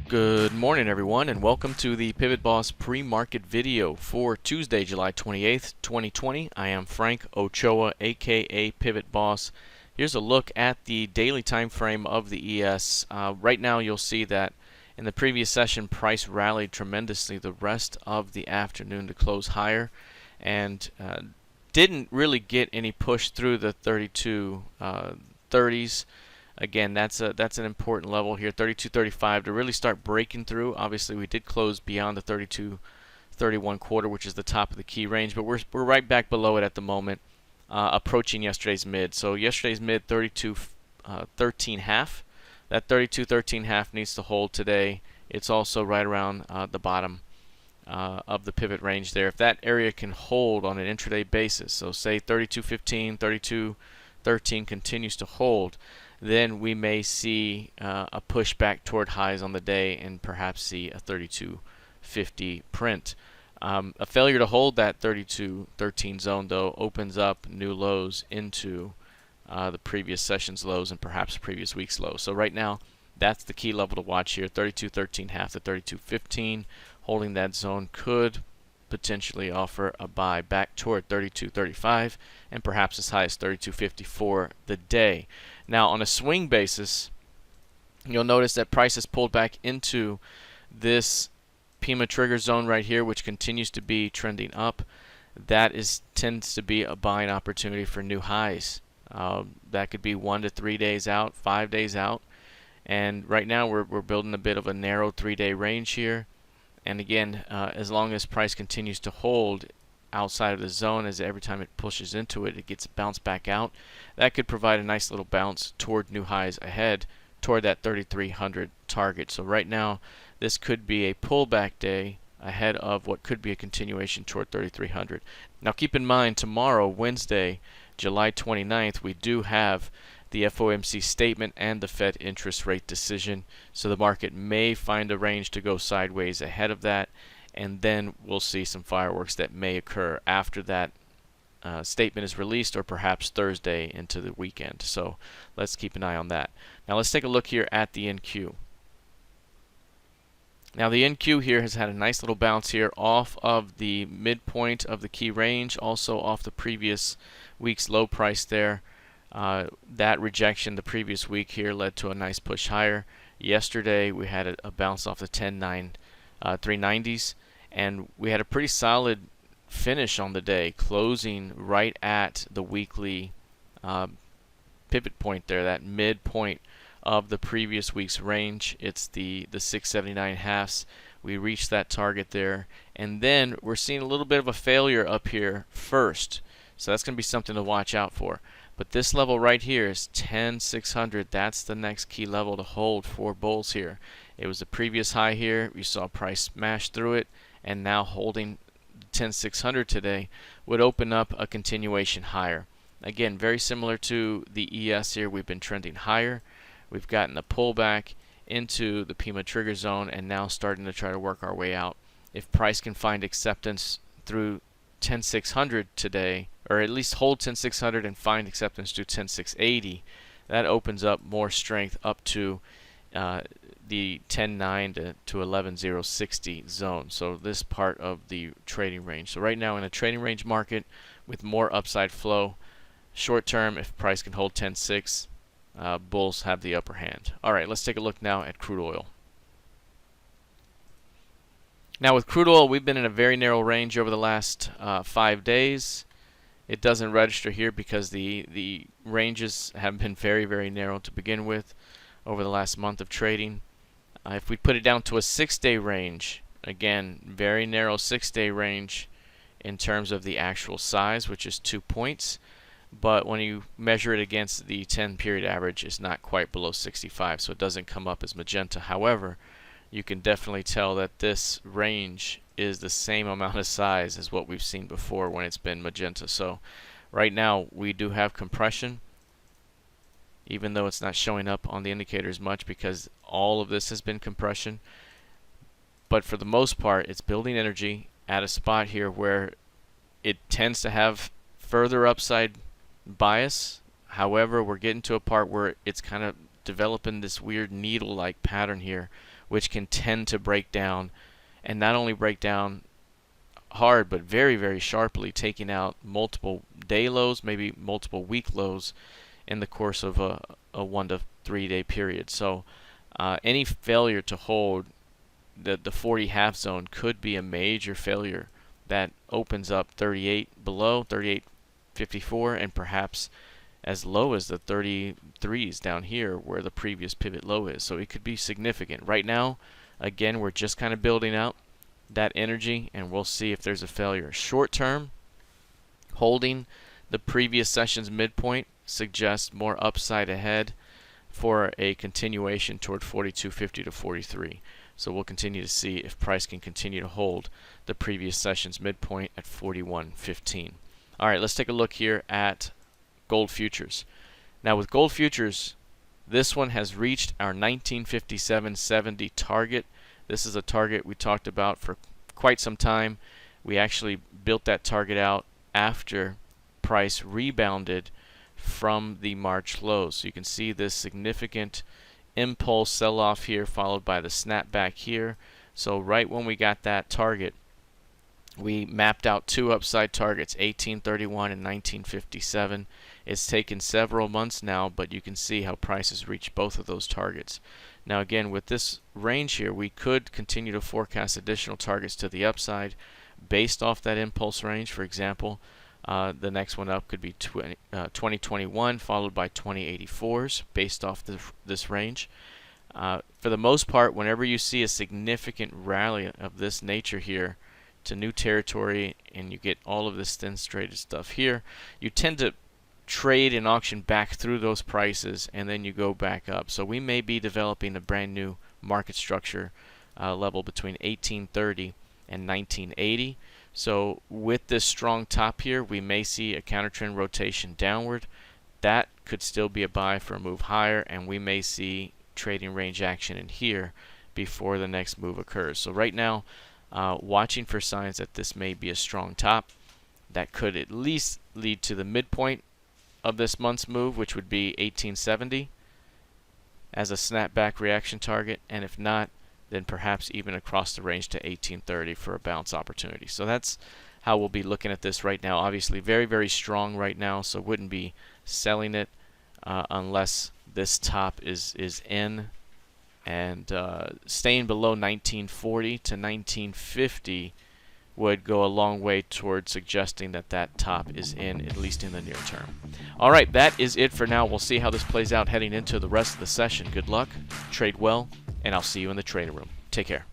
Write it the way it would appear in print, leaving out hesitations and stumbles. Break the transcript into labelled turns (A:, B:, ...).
A: Good morning everyone, and welcome to the PivotBoss pre-market video for Tuesday, July 28th, 2020. I am Frank Ochoa, aka PivotBoss. Here's a look at the daily time frame of the ES. Right now you'll see that in the previous session price rallied tremendously the rest of the afternoon to close higher, and didn't really get any push through the 3230s. Again, that's an important level here, 32.35, to really start breaking through. Obviously, we did close beyond the 32.31 quarter, which is the top of the key range, but we're right back below it at the moment, approaching yesterday's mid. So yesterday's mid 32.13 half. That 32.13 half needs to hold today. It's also right around the bottom of the pivot range there. If that area can hold on an intraday basis, so say 32.15, 32.13 continues to hold, then we may see a push back toward highs on the day and perhaps see a 32.50 print. A failure to hold that 32.13 zone, though, opens up new lows into the previous session's lows and perhaps the previous week's lows. So right now, that's the key level to watch here, 32.13 half to 32.15. Holding that zone could potentially offer a buy back toward 32.35 and perhaps as high as 32.50 for the day. Now on a swing basis, you'll notice that price has pulled back into this PIMA trigger zone right here, which continues to be trending up. That tends to be a buying opportunity for new highs. That could be 1 to 3 days out, 5 days out, and right now we're building a bit of a narrow 3-day range here. And again, as long as price continues to hold outside of the zone, as every time it pushes into it, it gets bounced back out, that could provide a nice little bounce toward new highs ahead, toward that 3,300 target. So right now, this could be a pullback day ahead of what could be a continuation toward 3,300. Now keep in mind, tomorrow, Wednesday, July 29th, we do have the FOMC statement and the Fed interest rate decision, so the market may find a range to go sideways ahead of that, and then we'll see some fireworks that may occur after that statement is released, or perhaps Thursday into the weekend. So let's keep an eye on that. Now let's take a look here at the NQ. Now the NQ here has had a nice little bounce here off of the midpoint of the key range, also off the previous week's low price there. That rejection the previous week here led to a nice push higher. Yesterday we had a bounce off the 390s, and we had a pretty solid finish on the day, closing right at the weekly pivot point there, that midpoint of the previous week's range. It's the 679 halves. We reached that target there, and then we're seeing a little bit of a failure up here first, so that's going to be something to watch out for. But this level right here is 10,600. That's the next key level to hold for bulls here. It was the previous high here. We saw price smash through it, and now holding 10,600 today would open up a continuation higher. Again, very similar to the ES here. We've been trending higher. We've gotten a pullback into the PIMA trigger zone and now starting to try to work our way out. If price can find acceptance through 10,600 today, or at least hold 10,600 and find acceptance to 10,680, that opens up more strength up to the 10.9 to 11,060 zone. So this part of the trading range. So right now in a trading range market with more upside flow, short term, if price can hold 10.6, bulls have the upper hand. All right, let's take a look now at crude oil. Now with crude oil, we've been in a very narrow range over the last 5 days. It doesn't register here because the ranges have been very, very narrow to begin with over the last month of trading. If we put it down to a 6-day range, again, very narrow 6-day range in terms of the actual size, which is 2 points. But when you measure it against the 10-period average, it's not quite below 65, so it doesn't come up as magenta. However, you can definitely tell that this range is the same amount of size as what we've seen before when it's been magenta. So right now we do have compression, even though it's not showing up on the indicators much because all of this has been compression. But for the most part, it's building energy at a spot here where it tends to have further upside bias. However, we're getting to a part where it's kind of developing this weird needle-like pattern here which can tend to break down, and not only break down hard, but very, very sharply, taking out multiple day lows, maybe multiple week lows in the course of a 1 to 3 day period. So any failure to hold the 40 half zone could be a major failure that opens up 38 below, 38.54, and perhaps as low as the 33s down here where the previous pivot low is. So it could be significant. Right now, again, we're just kind of building out that energy, and we'll see if there's a failure. Short term, holding the previous session's midpoint suggests more upside ahead for a continuation toward 42.50 to 43. So we'll continue to see if price can continue to hold the previous session's midpoint at 41.15. All right, let's take a look here at gold futures. Now with gold futures, this one has reached our 1957.70 target. This is a target we talked about for quite some time. We actually built that target out after price rebounded from the March lows. So you can see this significant impulse sell-off here, followed by the snapback here. So right when we got that target, we mapped out two upside targets, 1831 and 1957. It's taken several months now, but you can see how price has reached both of those targets. Now again, with this range here, we could continue to forecast additional targets to the upside based off that impulse range. For example, the next one up could be 2021 followed by 2084s based off this range. For the most part, whenever you see a significant rally of this nature here to new territory and you get all of this thin traded stuff here, you tend to trade and auction back through those prices, and then you go back up. So we may be developing a brand new market structure level between 1830 and 1980. So with this strong top here, we may see a counter trend rotation downward. That could still be a buy for a move higher, and we may see trading range action in here before the next move occurs. So right now, watching for signs that this may be a strong top that could at least lead to the midpoint of this month's move, which would be 1870 as a snapback reaction target, and if not, then perhaps even across the range to 1830 for a bounce opportunity. So that's how we'll be looking at this right now. Obviously very, very strong right now, so wouldn't be selling it unless this top is in, and staying below 1940 to 1950 would go a long way towards suggesting that that top is in, at least in the near term. All right, that is it for now. We'll see how this plays out heading into the rest of the session. Good luck, trade well, and I'll see you in the trading room. Take care.